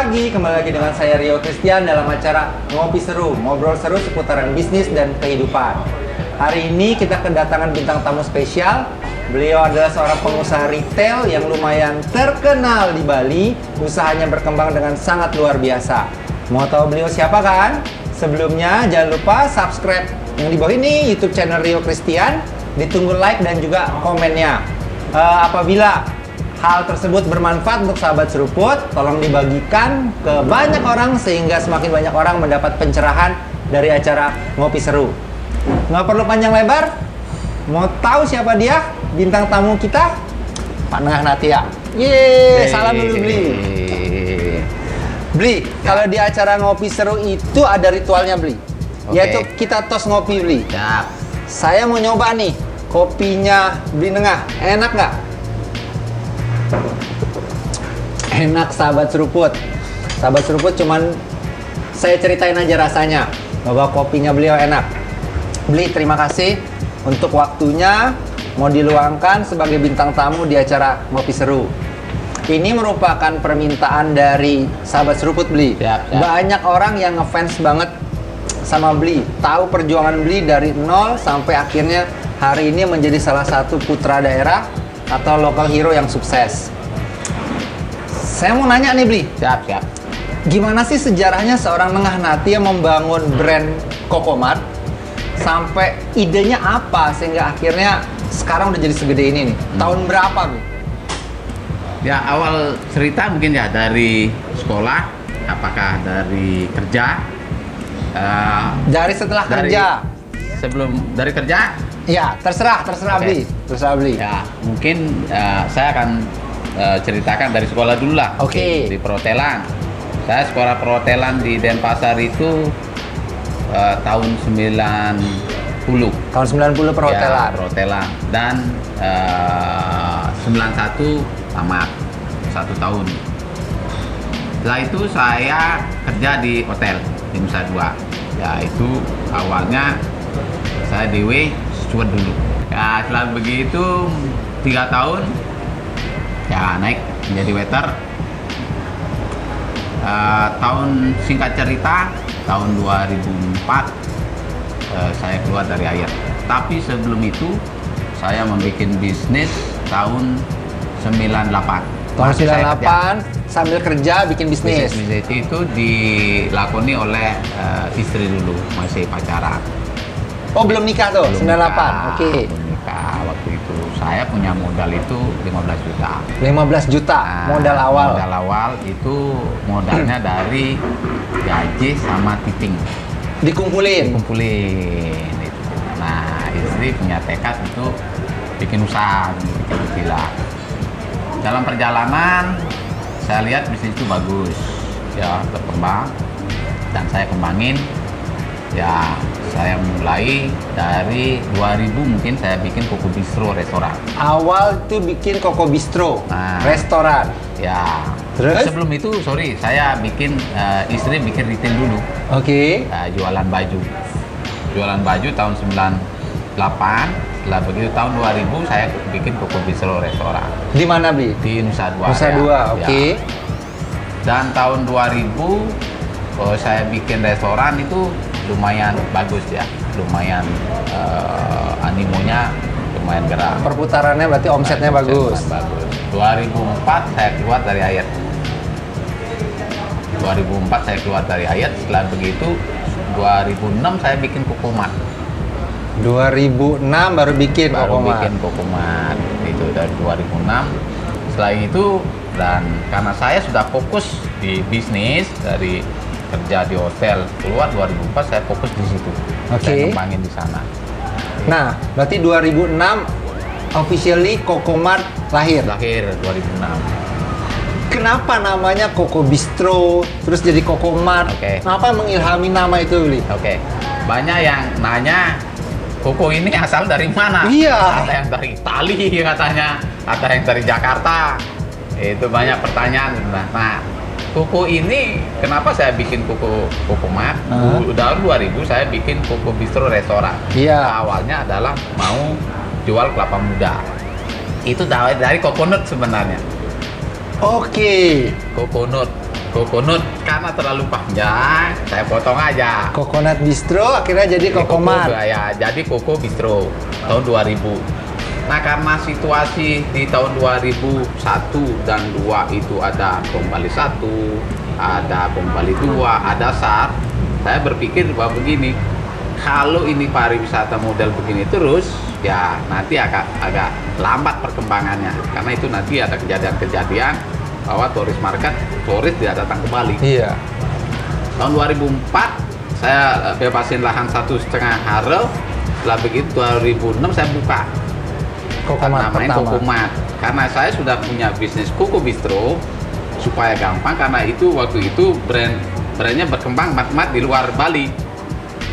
pagi, kembali lagi dengan saya Rio Christian dalam acara Ngopi Seru, ngobrol seru seputaran bisnis dan kehidupan. Hari ini kita kedatangan bintang tamu spesial. Beliau adalah seorang pengusaha retail yang lumayan terkenal di Bali. Usahanya berkembang dengan sangat luar biasa. Mau tahu beliau siapa kan? Sebelumnya jangan lupa subscribe yang di bawah ini YouTube channel Rio Christian. Ditunggu like dan juga komennya. Apabila hal tersebut bermanfaat untuk sahabat seruput, tolong dibagikan ke banyak orang sehingga semakin banyak orang mendapat pencerahan dari acara Ngopi Seru. Nggak perlu panjang lebar, mau tahu siapa dia? Bintang tamu kita, Pak Nengah Natia. Yeay, salam dulu Bli. Bli, kalau di acara Ngopi Seru itu ada ritualnya Bli, yaitu kita tos ngopi Bli. Siap. Saya mau nyoba nih, kopinya Bli Nengah, enak nggak? Enak sahabat seruput. Sahabat seruput, cuman saya ceritain aja rasanya bahwa kopinya beliau enak. Bli, terima kasih untuk waktunya mau diluangkan sebagai bintang tamu di acara Ngopi Seru. Ini merupakan permintaan dari sahabat seruput Bli. Siap. Banyak orang yang ngefans banget sama Bli, tahu perjuangan Bli dari nol sampai akhirnya hari ini menjadi salah satu putra daerah atau local hero yang sukses. Saya mau nanya nih Bli, Siap. gimana sih sejarahnya seorang Nengah Natia membangun brand Coco-Mart? Sampai idenya apa sehingga akhirnya sekarang udah jadi segede ini nih? Tahun berapa Bli? Ya, awal cerita mungkin ya dari sekolah, apakah dari kerja? Dari setelah kerja? Dari kerja? Ya, terserah Oke. Bli. Ya, mungkin saya akan ceritakan dari sekolah dulu lah. Oke. Di perhotelan. Saya sekolah perhotelan di Denpasar itu tahun 90. Tahun 90 perhotelan. Ya, perhotelan. Dan 91 tamat 1 tahun. Setelah itu saya kerja di hotel di Nusa Dua. Ya, itu awalnya saya DW steward dulu. Ya, setelah begitu 3 tahun ya naik menjadi waiter. Singkat cerita tahun 2004 saya keluar dari air. Tapi sebelum itu saya membuat bisnis tahun 98. Tahun 98 sambil kerja bikin bisnis. Bisnis itu dilakoni oleh istri dulu, masih pacaran. Oh, belum nikah tuh, Belum 98. nikah, Oke. belum nikah waktu itu. Saya punya modal itu 15 juta. 15 juta modal awal. Modal awal itu modalnya dari gaji sama tipping. Dikumpulin. Kumpulin itu. Nah, istri punya tekad untuk bikin usaha, bikin villa. Dalam perjalanan saya lihat bisnis itu bagus, ya berkembang dan saya kembangin. Ya, saya mulai dari 2000 mungkin saya bikin Coco Bistro restoran. Awal tuh bikin Coco Bistro, Nah. restoran. Ya. Terus? Sebelum itu, saya bikin istri bikin retail dulu. Oke. Jualan baju. Jualan baju tahun 98. Setelah begitu tahun 2000 saya bikin Coco Bistro restoran Di mana Bli? di Nusa Dua. Nusa ya. Dua, Ya. oke. Dan tahun 2000 saya bikin restoran itu lumayan bagus ya, lumayan animonya lumayan gerak. Perputarannya berarti omsetnya bagus. Bagus. 2004 saya keluar dari air. 2004 saya keluar dari air. Setelah begitu 2006 saya bikin Coco-Mart. 2006 baru bikin Baru Coco-Mart. bikin Coco-Mart itu dari 2006. Setelah itu, dan karena saya sudah fokus di bisnis dari kerja di hotel, keluar 2004 saya fokus di situ. Oke. Saya kembangin di sana. Nah, berarti 2006 officially Coco-Mart lahir. Lahir 2006. Kenapa namanya Coco Bistro terus jadi Coco-Mart? Oke. Kenapa mengilhami nama itu Bli? Oke. Banyak yang nanya Coco ini asal dari mana? Iya. Ada yang dari Itali katanya, ada yang dari Jakarta. Itu banyak pertanyaan sebenarnya. Nah, Coco ini kenapa saya bikin Coco-Mart? Udah 2000 saya bikin Coco Bistro restoran. Iya. Awalnya adalah mau jual kelapa muda. Itu dari coconut sebenarnya. Oke. Coconut. Kokonut karena terlalu panjang, saya potong aja. Coconut Bistro akhirnya jadi Kokomart. Ya, jadi Koko Bistro tahun 2000. Nah, karena situasi di tahun 2001 dan 2 itu ada Bom Bali 1, ada Bom Bali 2, ada SAR, saya berpikir bahwa begini, kalau ini pariwisata model begini terus, ya nanti agak lambat perkembangannya. Karena itu nanti ada kejadian-kejadian bahwa turis tidak datang ke Bali. Iya. Tahun 2004 saya bebasin lahan 1,5 harel. Setelah begitu 2006 saya buka Kokomart namanya pertama. Kokomart. Karena saya sudah punya bisnis Koko Bistro supaya gampang, karena itu waktu itu brandnya berkembang mat-mat di luar Bali.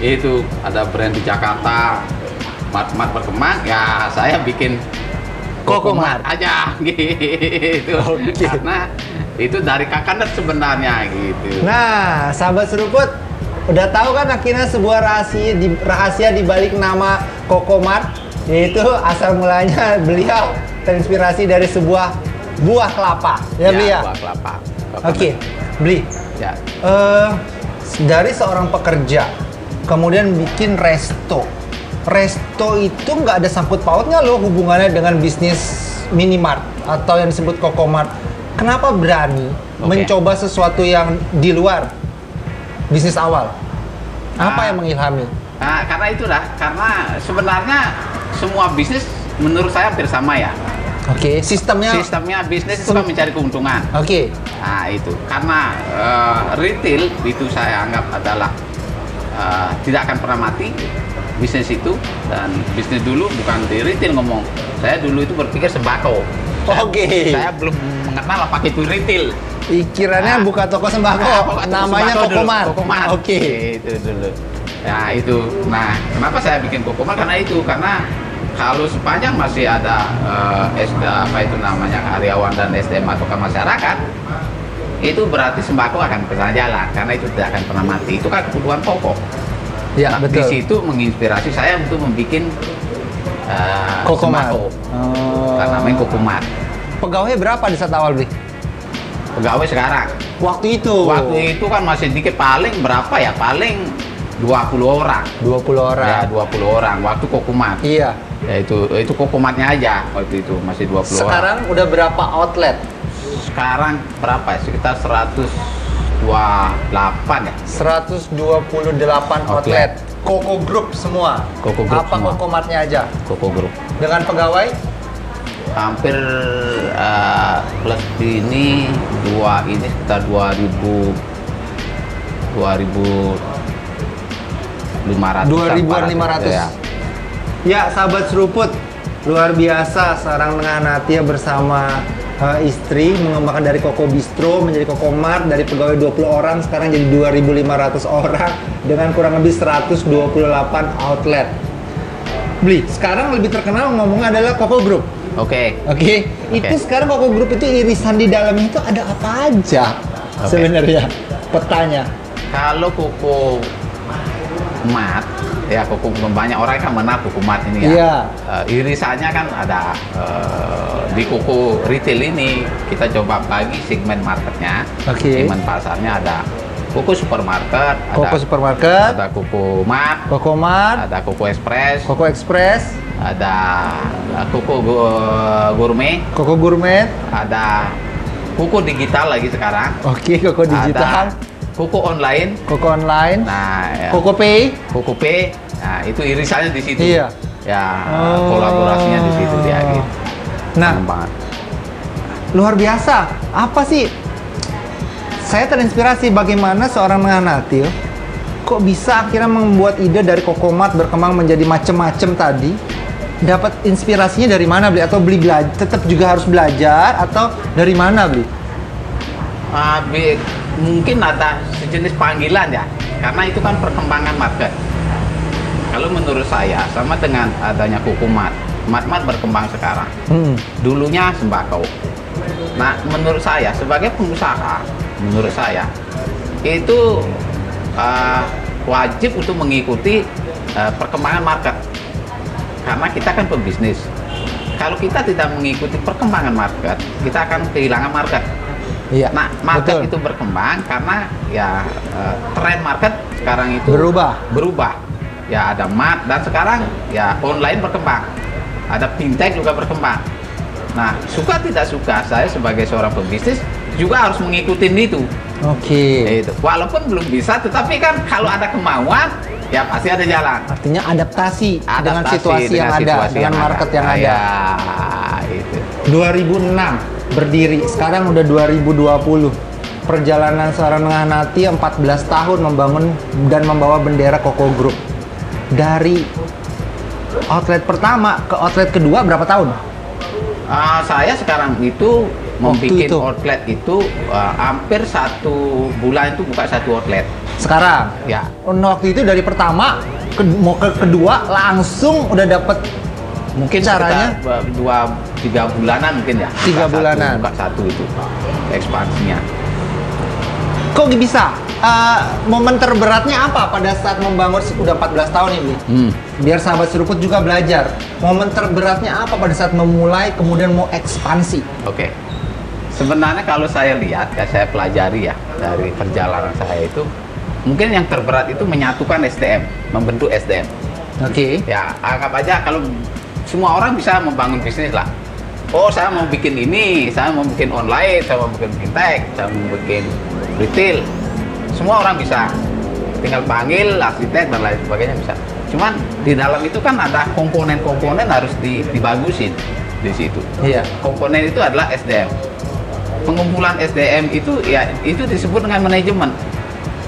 Itu ada brand di Jakarta, mat-mat berkembang, ya saya bikin Kokomart aja gitu. Oke. Karena itu dari Kakandet sebenarnya gitu. Nah, sahabat seruput, udah tahu kan akhirnya sebuah rahasia di balik nama Kokomart, yaitu asal mulanya beliau terinspirasi dari sebuah buah kelapa. Ya, Bli ya? Buah kelapa. Oke, Bli. Ya. Dari seorang pekerja, kemudian bikin resto. Resto itu nggak ada sangkut pautnya loh hubungannya dengan bisnis minimart atau yang disebut Kokomart. Kenapa berani mencoba sesuatu yang di luar bisnis awal? Apa yang mengilhami? Nah, karena sebenarnya semua bisnis menurut saya hampir sama ya. Oke, sistemnya Bisnis itu kan mencari keuntungan. Oke. Nah, itu karena retail itu saya anggap adalah tidak akan pernah mati bisnis itu. Dan bisnis dulu bukan di retail ngomong, saya dulu itu berpikir sembako. Saya belum mengenal apa itu retail. Pikirannya buka toko sembako, namanya Kokomart. Oke. Itu dulu. Nah, itu. Nah, kenapa saya bikin Kokomart? Karena kalau sepanjang masih ada karyawan dan SDM atau masyarakat, itu berarti sembako akan pernah jalan, karena itu tidak akan pernah mati. Itu kan kebutuhan pokok. Ya, Nah, betul. di situ menginspirasi saya untuk membuat Kokomart. sembako. Namanya Kokomart. Pegawai berapa di saat awal, Bli? Pegawai sekarang. Waktu itu kan masih dikit, paling berapa ya? Paling 20 orang. 20 orang. Ya, 20 orang waktu Kokomart. Iya. Ya itu Kokomartnya aja waktu itu masih 20 orang. Sekarang udah berapa outlet? Sekarang berapa ya? Sekitar 128 ya. 128 outlet. Koko Group semua. Koko Group Apa semua. Kokomartnya aja? Koko Group. Dengan pegawai? Hampir plus ini sekitar 2.500. Ya. Ya, sahabat seruput, luar biasa seorang Natia bersama istri mengembangkan dari Koko Bistro menjadi Kokomart, dari pegawai 20 orang sekarang jadi 2.500 orang dengan kurang lebih 128 outlet. Bli, sekarang lebih terkenal ngomongnya adalah Koko Group. Oke. Itu sekarang Koko Group itu irisan di dalamnya itu ada apa aja sebenarnya? Petanya. Kalau Koko Mart, ya banyak orang kan mengenal Kokomart ini ya. Iya. Irisannya kan ada di Koko Retail ini kita coba bagi segmen marketnya. Segmen pasarnya ada Koko Supermarket, Koko Supermarket, ada Koko Mart, ada Koko Express, ada Koko Gourmet, ada Koko Digital lagi sekarang. Koko Digital. Ada Koko Online. Nah, ya. Koko Pay. Nah, itu irisannya di situ. Iya. Ya, kolaborasinya di situ dia gitu. Nah, luar biasa. Apa sih? Saya terinspirasi bagaimana seorang Natil kok bisa akhirnya membuat ide dari Kokomart berkembang menjadi macem-macem tadi. Dapat inspirasinya dari mana, Bli? Atau Bli tetap juga harus belajar atau dari mana, Bli? Mungkin ada sejenis panggilan ya, karena itu kan perkembangan market. Kalau menurut saya sama dengan adanya Kokomart, Mart berkembang sekarang. Dulunya sembako. Nah, menurut saya sebagai pengusaha, itu wajib untuk mengikuti perkembangan market, karena kita kan pebisnis. Kalau kita tidak mengikuti perkembangan market, kita akan kehilangan market. Iya, Nah, market betul. itu berkembang karena ya tren market sekarang itu berubah. Ya ada mart dan sekarang ya online berkembang. Ada fintech juga berkembang. Nah, suka tidak suka saya sebagai seorang pebisnis juga harus mengikuti itu. Oke. Itu. Walaupun belum bisa, tetapi kan kalau ada kemauan, ya pasti ada jalan. Artinya adaptasi, dengan Adaptasi situasi yang ada, situasi dengan yang market yang Ah, ada. ya, itu. 2006 berdiri, sekarang udah 2020. Perjalanan seorang Nghanati 14 tahun membangun dan membawa bendera Koko Group. Dari outlet pertama ke outlet kedua berapa tahun? Saya sekarang itu Waktu membuat itu? outlet itu hampir 1 bulan itu buka 1 outlet. Sekarang? Ya, Waktu itu dari pertama mau ke kedua langsung udah dapet mungkin caranya? sekitar 2-3 bulanan mungkin ya. 3 bulanan. Buka satu itu ekspansinya. Kok bisa? Momen terberatnya apa pada saat membangun udah 14 tahun ini? Biar sahabat seruput juga belajar. Momen terberatnya apa pada saat memulai kemudian mau ekspansi? Oke. Sebenarnya kalau saya lihat, ya saya pelajari ya dari perjalanan saya itu, mungkin yang terberat itu menyatukan SDM, membentuk SDM. Oke. Ya, anggap aja kalau semua orang bisa membangun bisnis lah. Oh, saya mau bikin ini, saya mau bikin online, saya mau bikin fintech, saya mau bikin retail. Semua orang bisa. Tinggal panggil arsitek dan lain sebagainya bisa. Cuman di dalam itu kan ada komponen-komponen harus dibagusin di situ. Iya. Komponen itu adalah SDM. Pengumpulan SDM itu ya itu disebut dengan manajemen.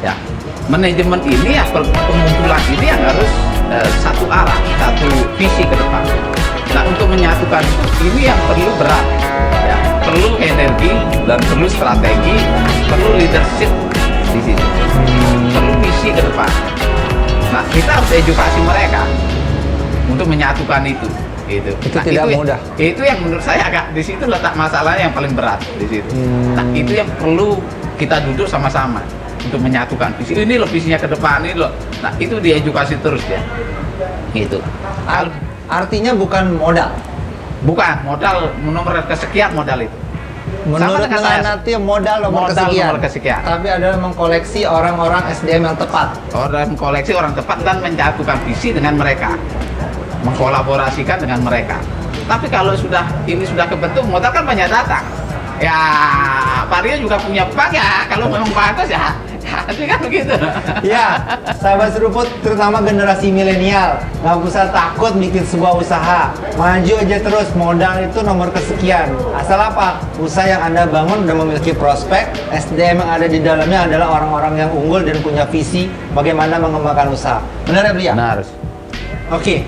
Ya, manajemen ini ya pengumpulan ini yang harus satu arah, satu visi ke depan. Nah, untuk menyatukan ini yang perlu berat, ya, perlu energi dan perlu strategi, perlu leadership di situ, perlu visi ke depan. Nah, kita harus edukasi mereka untuk menyatukan itu. Itu tidak mudah. Itu yang menurut saya agak di situ letak masalahnya yang paling berat di situ. Nah, itu yang perlu kita duduk sama-sama untuk menyatukan visi. Ini loh visinya ke depan ini loh. Nah, itu diedukasi terus ya. Gitu. Artinya bukan modal. Bukan modal nomor kesekian modal itu. Menurut dengan saya, Nghanati modal nomor modal kesekian. nomor kesekian. Tapi adalah mengkoleksi orang-orang SDM yang tepat. Orang koleksi orang tepat dan menyatukan visi dengan mereka, mengkolaborasikan dengan mereka. Tapi kalau ini sudah kebentuk, modal kan banyak datang. Ya, Pak Rio juga punya bank ya. Kalau memang bagus ya, itu kan begitu. Ya, sahabat seruput, terutama generasi milenial, nggak usah takut bikin sebuah usaha. Maju aja terus, modal itu nomor kesekian. Asal apa? Usaha yang Anda bangun udah memiliki prospek, SDM yang ada di dalamnya adalah orang-orang yang unggul dan punya visi bagaimana mengembangkan usaha. Benar ya, Blia? Benar. Oke.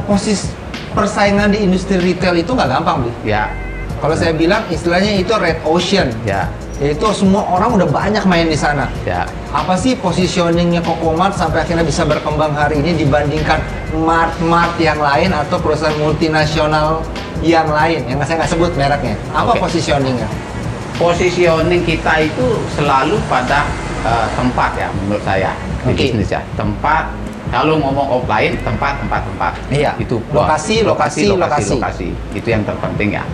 Posisi persaingan di industri retail itu nggak gampang, Bli. Ya, Kalau saya bilang istilahnya itu red ocean. ya, Yaitu semua orang udah banyak main di sana. ya. Apa sih positioningnya Kokomart sampai akhirnya bisa berkembang hari ini dibandingkan mart-mart yang lain atau perusahaan multinasional yang lain yang saya nggak sebut mereknya? Apa Oke. positioningnya? Positioning kita itu selalu pada tempat ya menurut saya di Oke. bisnis ya. Tempat. Kalau ngomong offline, tempat. Iya. Itu Lokasi. Itu yang terpenting ya.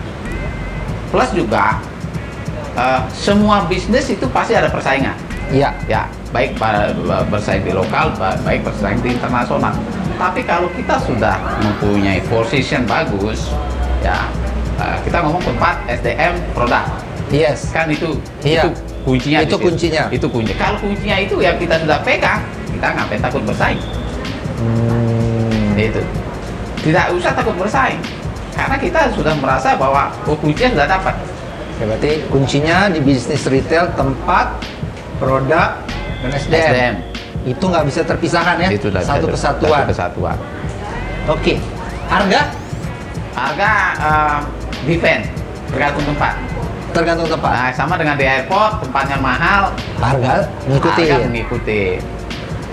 Plus juga semua bisnis itu pasti ada persaingan. Iya. Ya, baik bersaing di lokal, baik bersaing di internasional. Tapi kalau kita sudah mempunyai position bagus, ya kita ngomong tempat, SDM, produk. Yes. Kan itu Iya. itu kuncinya. Itu di situ. kuncinya. Itu kunci. Kalau kuncinya itu ya kita sudah pegang, kita ngapain takut bersaing? Itu. Tidak usah takut bersaing. Karena kita sudah merasa bahwa kuncinya sudah dapat. Ya, berarti kuncinya di bisnis retail tempat, produk, dan SDM. SDM. Itu nggak bisa terpisahkan ya. Itu sudah Satu kesatuan. Satu kesatuan. Oke. Harga Harga defense tergantung tempat. tergantung tempat. Nah, sama dengan di airport, tempatnya mahal, Harga mengikuti. harga mengikuti.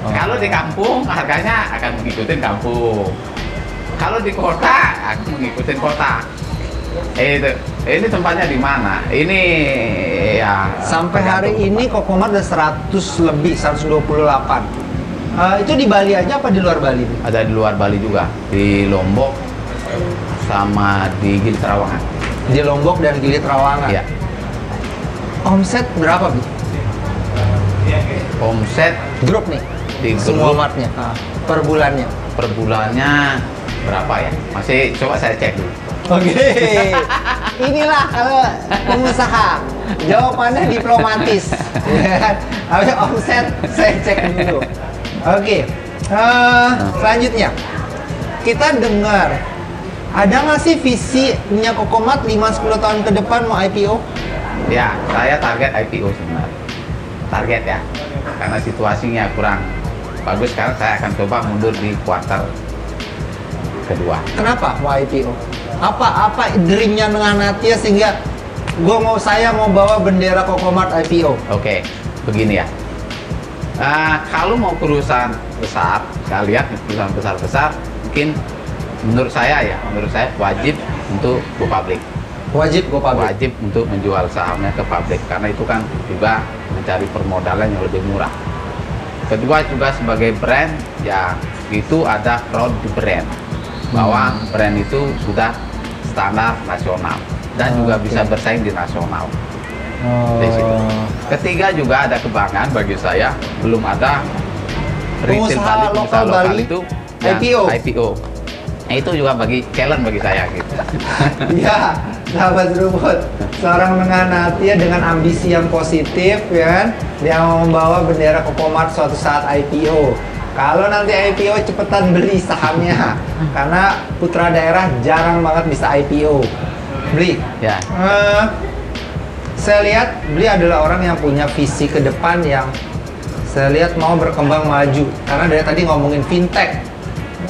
Oh. Kalau di kampung, harganya akan mengikuti kampung. Kalau di kota, akan mengikuti kota. Ini tempatnya di mana? Ini ya. Sampai hari tergantung ini tempat. Kokomart ada 100 lebih, 128. Itu di Bali aja apa di luar Bali? Ada di luar Bali juga, di Lombok sama di Gili Trawangan. Di Lombok dan Gili Trawangan. Iya. Omset berapa, Bi? Omset Grup nih, di semua grup martnya per bulannya. per bulannya berapa ya? Masih coba saya cek dulu. Oke, inilah kalau pengusaha jawabannya diplomatis. Habis omset saya cek dulu. Oke, selanjutnya kita dengar ada nggak sih visi minyak Kokomat 5-10 tahun ke depan mau IPO? Ya, saya target IPO sebenarnya. Target ya, karena situasinya kurang bagus. Sekarang saya akan coba mundur di kuartal kedua. Kenapa mau IPO? Apa dreamnya dengan Natia sehingga saya mau bawa bendera Kokomat IPO? Oke, begini ya. Kalau mau perusahaan besar, saya lihat perusahaan besar-besar, mungkin menurut saya wajib untuk go public. Wajib go public. Wajib untuk menjual sahamnya ke publik, karena itu kan juga mencari permodalan yang lebih murah. Kedua juga sebagai brand, ya itu ada proud brand, bahwa brand itu sudah standar nasional dan juga bisa bersaing di nasional. Di situ. Ketiga juga ada kebanggaan bagi saya, belum ada retail Bali, pengusaha lokal itu IPO. Nah, itu juga challenge bagi saya gitu. Ya, sahabat seruput, seorang menengah Natia dengan ambisi yang positif, ya kan? Dia mau membawa bendera Kokomat suatu saat IPO. Kalau nanti IPO cepetan beli sahamnya, karena putra daerah jarang banget bisa IPO. Beli. Ya. Saya lihat beli adalah orang yang punya visi ke depan yang saya lihat mau berkembang maju. Karena dari tadi ngomongin fintech,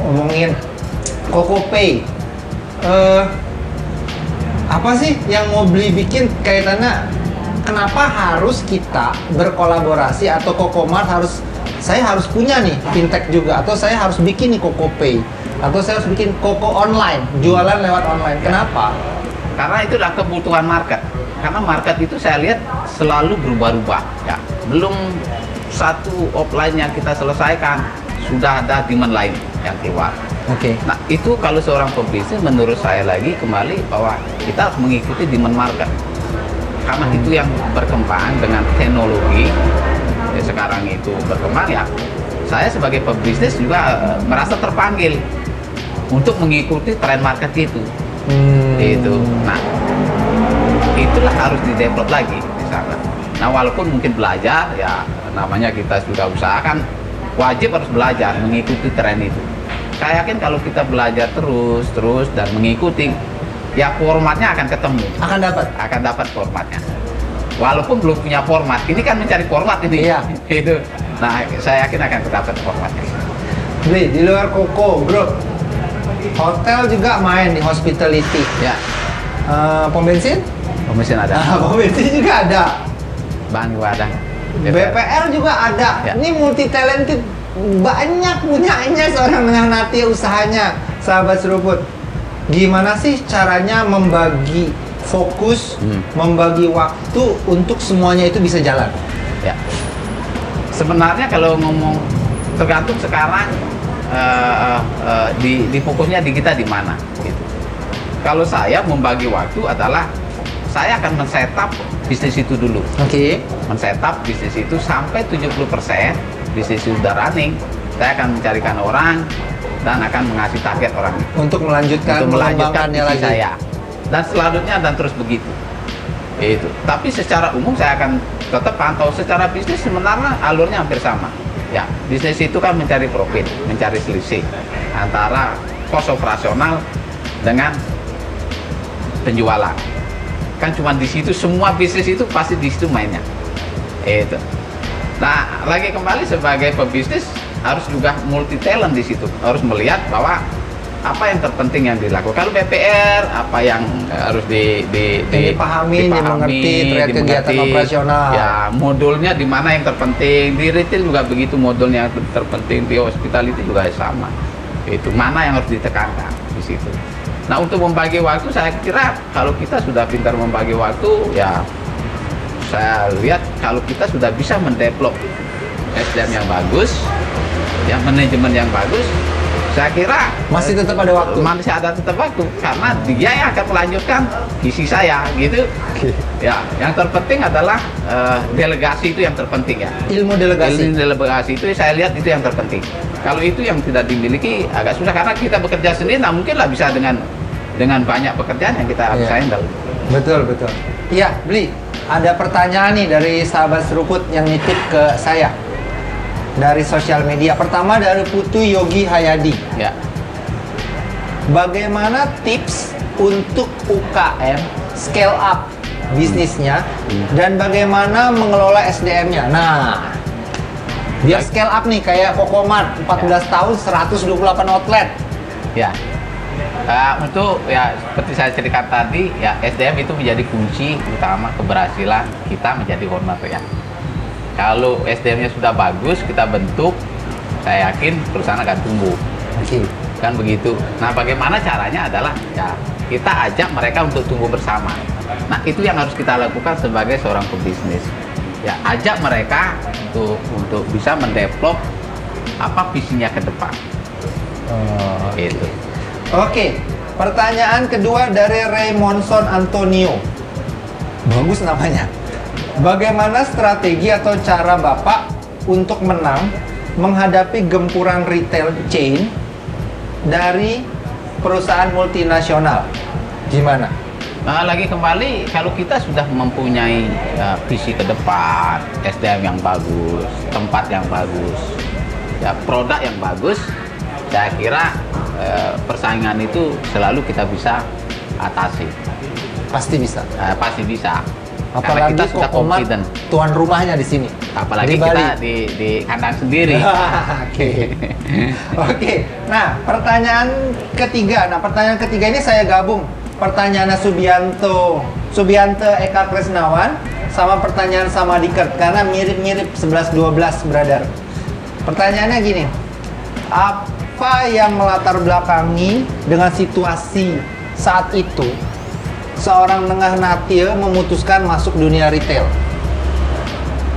ngomongin CocoPay. Apa sih yang mau beli bikin kaitannya? Kenapa harus kita berkolaborasi atau Kokomart saya harus punya nih fintech juga, atau saya harus bikin nih CocoPay, atau saya harus bikin Koko online, jualan lewat online. Kenapa? Karena itu adalah kebutuhan market. Karena market itu saya lihat selalu berubah-ubah. Ya, belum satu offline yang kita selesaikan, sudah ada demand lain yang keluar. Oke. Nah, itu kalau seorang pebisnis, menurut saya lagi kembali bahwa kita harus mengikuti demand market. Karena itu yang berkembang dengan teknologi. Ya, sekarang itu berkembang, ya. Saya sebagai pebisnis juga merasa terpanggil untuk mengikuti tren market itu. Itu. Nah, itulah harus di-develop lagi di sana. Nah, walaupun mungkin belajar, ya namanya kita sudah usahakan, wajib harus belajar mengikuti tren itu. Saya yakin kalau kita belajar terus dan mengikuti, ya formatnya akan ketemu. Akan dapat formatnya. Walaupun belum punya format, ini kan mencari format ini. Iya. Itu. Nah, saya yakin akan dapat formatnya. Beli di luar Koko, bro. Hotel juga main di hospitality. Ya. Pom bensin? Pom bensin ada. Pom bensin juga ada. Bank juga ada. BPR juga ada. Ya. Ini multi talented, banyak punyanya seorang dengan Natia usahanya. Sahabat seruput, gimana sih caranya membagi fokus, membagi waktu untuk semuanya itu bisa jalan? Ya. Sebenarnya kalau ngomong tergantung sekarang di fokusnya di kita di mana gitu. Kalau saya membagi waktu adalah saya akan men-setup bisnis itu dulu. Oke. Men-setup bisnis itu sampai 70% bisnis itu sudah running. Saya akan mencarikan orang dan akan mengasih target orang itu Untuk melanjutkan bisnis lagi. saya. Dan selanjutnya dan terus begitu. Itu. Tapi secara umum saya akan tetap pantau secara bisnis sebenarnya alurnya hampir sama. Ya, bisnis itu kan mencari profit, mencari selisih antara kos operasional dengan penjualan. Kan cuma di situ, semua bisnis itu pasti di situ mainnya. Itu. Nah, lagi kembali sebagai pebisnis harus juga multi talent di situ. Harus melihat bahwa apa yang terpenting yang dilakukan. Kalau BPR, apa yang harus dipahami, dimengerti terkait kegiatan operasional. Ya, modulnya di mana yang terpenting. Di retail juga begitu, modulnya yang terpenting. Di hospitality juga sama. Itu mana yang harus ditekankan di situ. Nah, untuk membagi waktu, saya kira kalau kita sudah pintar membagi waktu, ya saya lihat kalau kita sudah bisa mendevelop SDM yang bagus, ya manajemen yang bagus, Saya kira Masih tetap ada waktu. masih ada tetap waktu karena dia yang akan melanjutkan visi saya gitu. Ya, yang terpenting adalah delegasi itu yang terpenting ya. Ilmu delegasi. Ilmu delegasi itu saya lihat itu yang terpenting. Kalau itu yang tidak dimiliki agak susah karena kita bekerja sendiri, nah mungkin lah bisa dengan banyak pekerjaan yang kita bisa handle. Betul, betul. Iya, Bli. Ada pertanyaan nih dari sahabat seruput yang nitip ke saya dari sosial media. Pertama dari Putu Yogi Hayadi. Ya. Bagaimana tips untuk UKM scale up bisnisnya dan bagaimana mengelola SDM-nya? Nah, dia scale up nih kayak Kokomart 14 tahun 128 outlet. Ya. Untuk ya seperti saya ceritakan tadi ya SDM itu menjadi kunci utama keberhasilan kita menjadi owner ya. Kalau SDM-nya sudah bagus kita bentuk, saya yakin perusahaan akan tumbuh. Oke. Kan begitu. Nah, bagaimana caranya adalah ya kita ajak mereka untuk tumbuh bersama. Nah, itu yang harus kita lakukan sebagai seorang pebisnis. Ya, ajak mereka untuk bisa mendevelop apa visinya ke depan. Gitu. Oke, pertanyaan kedua dari Raymonson Antonio. Bagus namanya. Bagaimana strategi atau cara Bapak untuk menang menghadapi gempuran retail chain dari perusahaan multinasional? Gimana? Nah, lagi kembali kalau kita sudah mempunyai visi ke depan, SDM yang bagus, tempat yang bagus, ya produk yang bagus, saya kira persaingan itu selalu kita bisa atasi. Pasti bisa. Pasti bisa. Karena Apalagi kita sudah Kokomart confident. tuan rumahnya di sini. Apalagi di Bali. kita di kandang sendiri. Oke. Oke. Nah, pertanyaan ketiga. Nah, pertanyaan ketiga ini saya gabung. Pertanyaannya Subianto Eka Kresnawan sama pertanyaan sama Dikert karena mirip-mirip 11-12 brother. Pertanyaannya gini. Apa yang melatar belakangi dengan situasi saat itu seorang Nengah Natya memutuskan masuk dunia retail?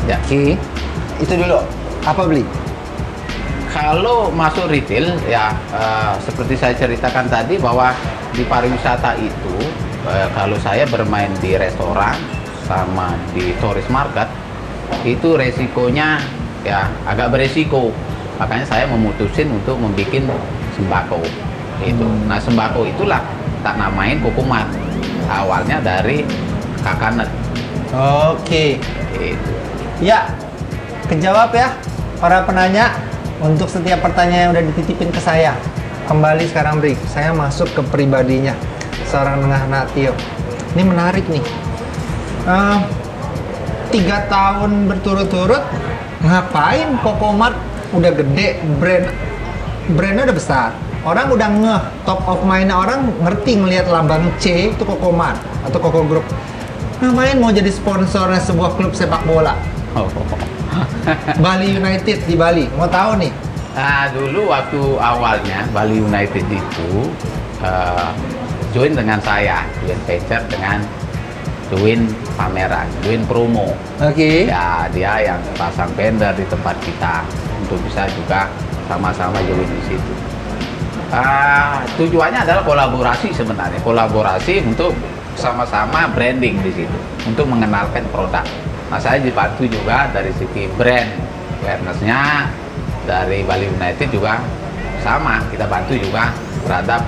Ya. Oke. Itu dulu. Apa Beli? Kalau masuk retail ya seperti saya ceritakan tadi bahwa di pariwisata itu kalau saya bermain di restoran sama di tourist market itu resikonya ya agak beresiko. Makanya saya memutusin untuk membuat sembako itu. Nah, sembako itulah tak namain Kokomart. Awalnya dari Kakanet. Oke. Gitu. Ya, kejawab ya para penanya untuk setiap pertanyaan yang udah dititipin ke saya. Kembali sekarang Bri, saya masuk ke pribadinya seorang Nengah Natya. Ini menarik nih. 3 tahun berturut-turut ngapain Kokomart udah gede, brandnya udah besar, orang udah ngeh, top of mind orang ngerti ngelihat lambang C itu Kokomart atau Koko Group. Ngapain mau jadi sponsornya sebuah klub sepak bola? Bali United di Bali, mau tahu nih? Nah, dulu waktu awalnya Bali United itu join dengan saya, join venture dengan join pameran, join promo. Oke. Ya, dia yang pasang banner di tempat kita untuk bisa juga sama-sama join di situ. Tujuannya adalah kolaborasi sebenarnya, kolaborasi untuk sama-sama branding di situ, untuk mengenalkan produk. Nah, saya dibantu juga dari segi brand awareness-nya dari Bali United juga sama, kita bantu juga terhadap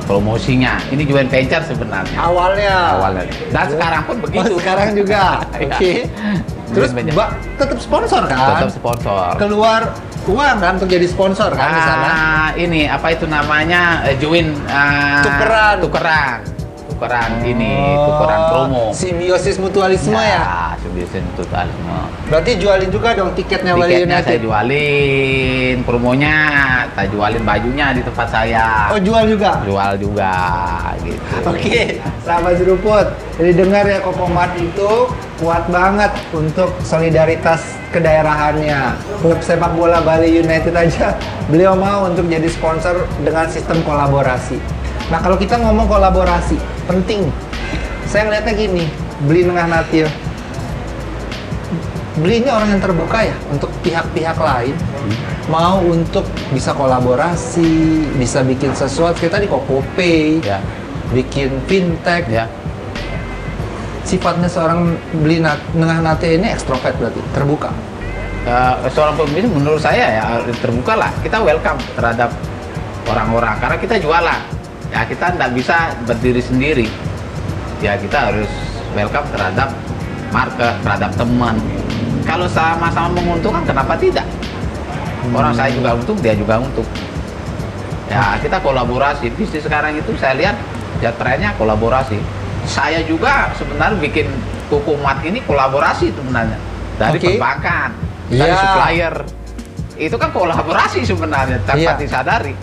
promosinya. Ini joint venture sebenarnya. Awalnya. Dan sekarang pun begitu. Oh, sekarang juga. Oke. Terus Joint venture. Mbak tetap sponsor kan? Tetap sponsor. Keluar uang kan untuk jadi sponsor kan di sana? Ini apa itu namanya join tukeran promo. Simbiosis mutualisme ya? Simbiosis mutualisme. Berarti jualin juga dong tiketnya Bali Tiketnya United? saya jualin, promonya saya jualin, bajunya di tempat saya. Oh, jual juga? Jual juga gitu. Oke, sahabat seruput. Jadi dengar ya, Kokomart itu kuat banget untuk solidaritas kedaerahannya. Klub sepak bola Bali United aja beliau mau untuk jadi sponsor dengan sistem kolaborasi. Nah, kalau kita ngomong kolaborasi, penting. Saya ngeliatnya gini, Beli Nengah Natya. Beli ini orang yang terbuka ya untuk pihak-pihak lain, mau untuk bisa kolaborasi, bisa bikin sesuatu. Kita di Kokopay, Ya. bikin fintech. Ya. Sifatnya seorang Beli Nengah Nate ini ekstrovert berarti, terbuka. Seorang pembisnis menurut saya ya terbuka lah. Kita welcome terhadap orang-orang karena kita jualan. Ya kita tidak bisa berdiri sendiri. Ya kita harus welcome terhadap market, terhadap teman. Kalau sama-sama menguntungkan, kenapa tidak? Orang saya juga untung, dia juga untung. Ya, kita kolaborasi. Bisnis sekarang itu saya lihat ya trennya kolaborasi. Saya juga sebenarnya bikin Kukumat ini kolaborasi sebenarnya. Dari Oke. perbankan, dari Ya. supplier. Itu kan kolaborasi sebenarnya, tanpa Iya. disadari.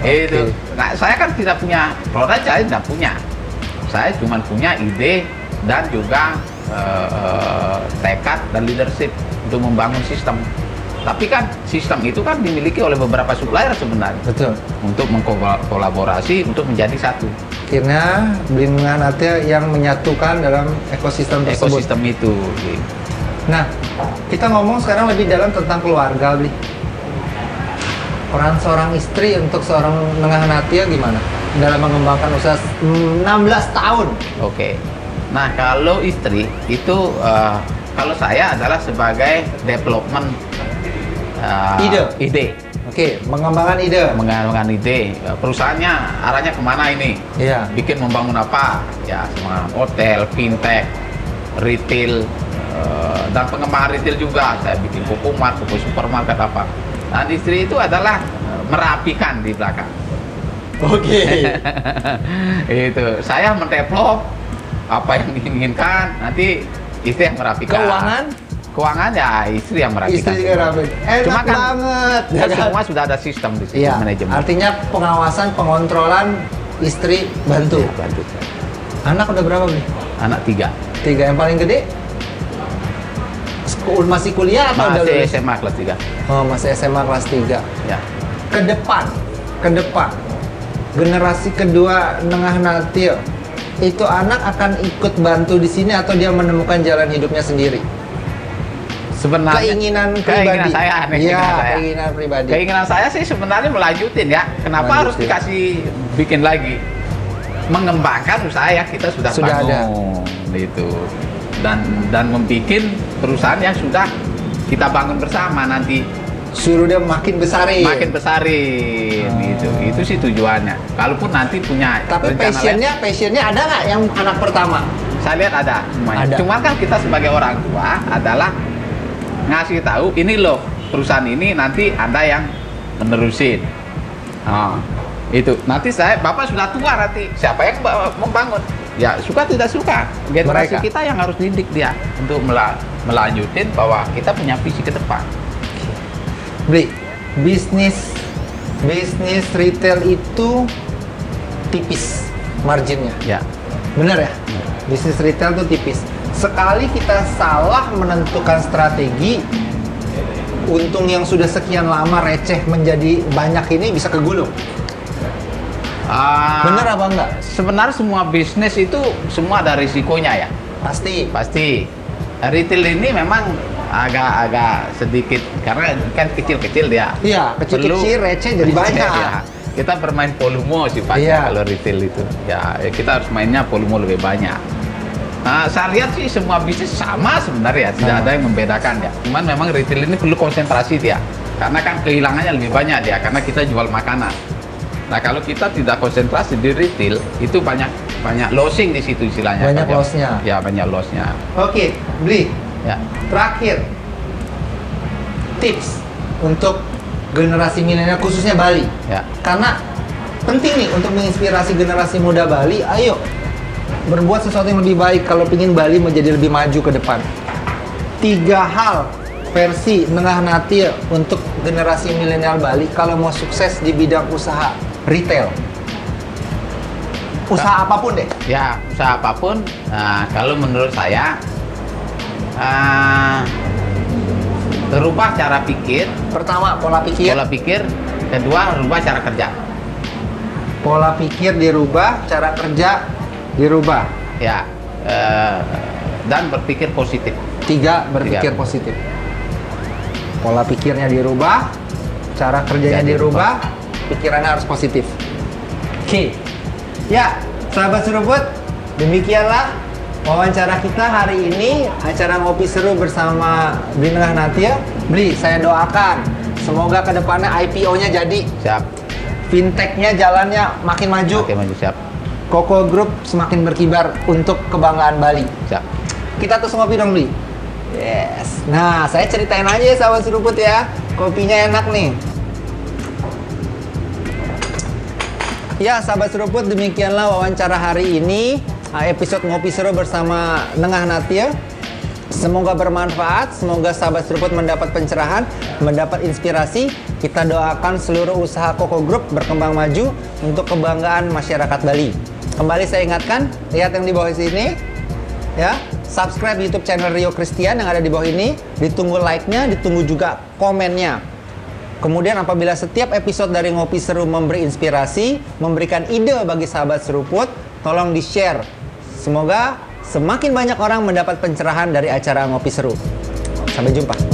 Oke. Itu. Nah, saya kan tidak punya produk, saya tidak punya. Saya cuma punya ide dan juga tekad dan leadership untuk membangun sistem. Tapi kan sistem itu kan dimiliki oleh beberapa supplier sebenarnya Betul. untuk mengkolaborasi untuk menjadi satu Akhirnya Beli Nengah Nate yang menyatukan dalam ekosistem tersebut. ekosistem itu. Nah, kita ngomong sekarang lebih dalam tentang keluarga, Bli. Peran seorang istri untuk seorang Nengah Nate gimana? Dalam mengembangkan usaha 16 tahun. Oke. Nah, kalau istri itu kalau saya adalah sebagai development ide. Oke, mengembangkan ide. Mengembangkan ide. Perusahaannya arahnya kemana ini? Iya. Bikin membangun apa? Ya, semua hotel, fintech, retail, dan pengembangan retail juga. Saya bikin Kukumat, Kuku supermarket apa. Dan istri itu adalah merapikan di belakang. Oke. Itu saya mendevelop apa yang diinginkan, nanti istri yang merapikan. Keuangan ya istri yang merapikan. Istri juga rapi. Enak Cuma kan banget. ya semua sudah ada sistem di situ, Iya. manajemen. Artinya pengawasan, pengontrolan istri bantu. Ya, bantu. Anak udah berapa, Bli? Anak 3. 3. Yang paling gede? Masih kuliah atau udah Masih lulus? SMA kelas 3. Oh, masih SMA kelas 3. Ya. Ke depan, generasi kedua Nengah Nate itu anak akan ikut bantu di sini atau dia menemukan jalan hidupnya sendiri? Sebenarnya Keinginan keinginan pribadi. saya, Iya, saya. keinginan pribadi. Keinginan saya sih sebenarnya melanjutin ya. Kenapa harus Lanjutin. dikasih bikin lagi? Mengembangkan usaha yang kita sudah bangun itu. Dan membuat perusahaan yang sudah kita bangun bersama nanti Suruh dia makin besarin. makin besarin gitu. Itu sih tujuannya. Kalaupun nanti punya Tapi rencana lain, passionnya ada nggak yang anak pertama? saya lihat ada semuanya. Ada. Cuma kan kita sebagai orang tua adalah ngasih tahu ini loh perusahaan ini nanti Anda yang menerusin. Nah, itu nanti Bapak sudah tua nanti siapa yang membangun? Ya suka tidak suka generasi Mereka. kita yang harus didik dia untuk melanjutin bahwa kita punya visi ke depan. Beli bisnis retail itu tipis marginnya. Ya. Bener ya? Bisnis retail itu tipis. Sekali kita salah menentukan strategi, untung yang sudah sekian lama receh menjadi banyak ini bisa kegulung. Bener apa enggak? Sebenarnya semua bisnis itu semua ada risikonya ya. Pasti. Retail ini memang agak sedikit karena kan kecil-kecil dia. Iya, kecil-kecil receh jadi banyak. Ya. Kita bermain volume sifatnya Iya. kalau retail itu. Ya, kita harus mainnya volume lebih banyak. Nah, saya lihat sih semua bisnis sama sebenarnya, tidak Sama. ada yang membedakan ya. Cuman memang retail ini perlu konsentrasi dia. Karena kan kehilangannya lebih banyak dia karena kita jual makanan. Nah, kalau kita tidak konsentrasi di retail, itu banyak losing di situ istilahnya. Banyak loss-nya. Ya, banyak loss-nya. Oke, Bli. Ya. Terakhir, tips untuk generasi milenial khususnya Bali. Ya. Karena penting nih untuk menginspirasi generasi muda Bali, ayo berbuat sesuatu yang lebih baik kalau ingin Bali menjadi lebih maju ke depan. 3 hal versi Nengah Nate untuk generasi milenial Bali kalau mau sukses di bidang usaha retail. Usaha apapun deh. Ya, usaha apapun. Nah, kalau menurut saya rubah cara pikir, Pertama, pola pikir. pola pikir. Kedua, rubah cara kerja. Pola pikir dirubah, cara kerja dirubah. Ya, dan berpikir positif. 3, berpikir positif. Pola pikirnya dirubah, cara kerjanya dirubah, pikirannya harus positif. Oke. Ya, sahabat seruput, demikianlah wawancara kita hari ini, acara ngopi seru bersama Bli Nengah Natya. Bli, saya doakan semoga kedepannya IPO-nya jadi. Siap. Fintech-nya jalannya makin maju. Oke, maju, siap. Koko Group semakin berkibar untuk kebanggaan Bali. Siap. Kita terus ngopi dong, Bli. Yes. Nah, saya ceritain aja ya sahabat seruput ya. Kopinya enak nih. Ya, sahabat seruput, demikianlah wawancara hari ini. Episode ngopi seru bersama Nengah Natya. Semoga bermanfaat, semoga sahabat seruput mendapat pencerahan, mendapat inspirasi. Kita doakan seluruh usaha Koko Group berkembang maju untuk kebanggaan masyarakat Bali. Kembali saya ingatkan, lihat yang di bawah sini, ya, subscribe YouTube channel Rio Christian yang ada di bawah ini. Ditunggu like-nya, ditunggu juga komennya. Kemudian apabila setiap episode dari Ngopi Seru memberi inspirasi, memberikan ide bagi sahabat seruput, tolong di-share. Semoga semakin banyak orang mendapat pencerahan dari acara Ngopi Seru. Sampai jumpa.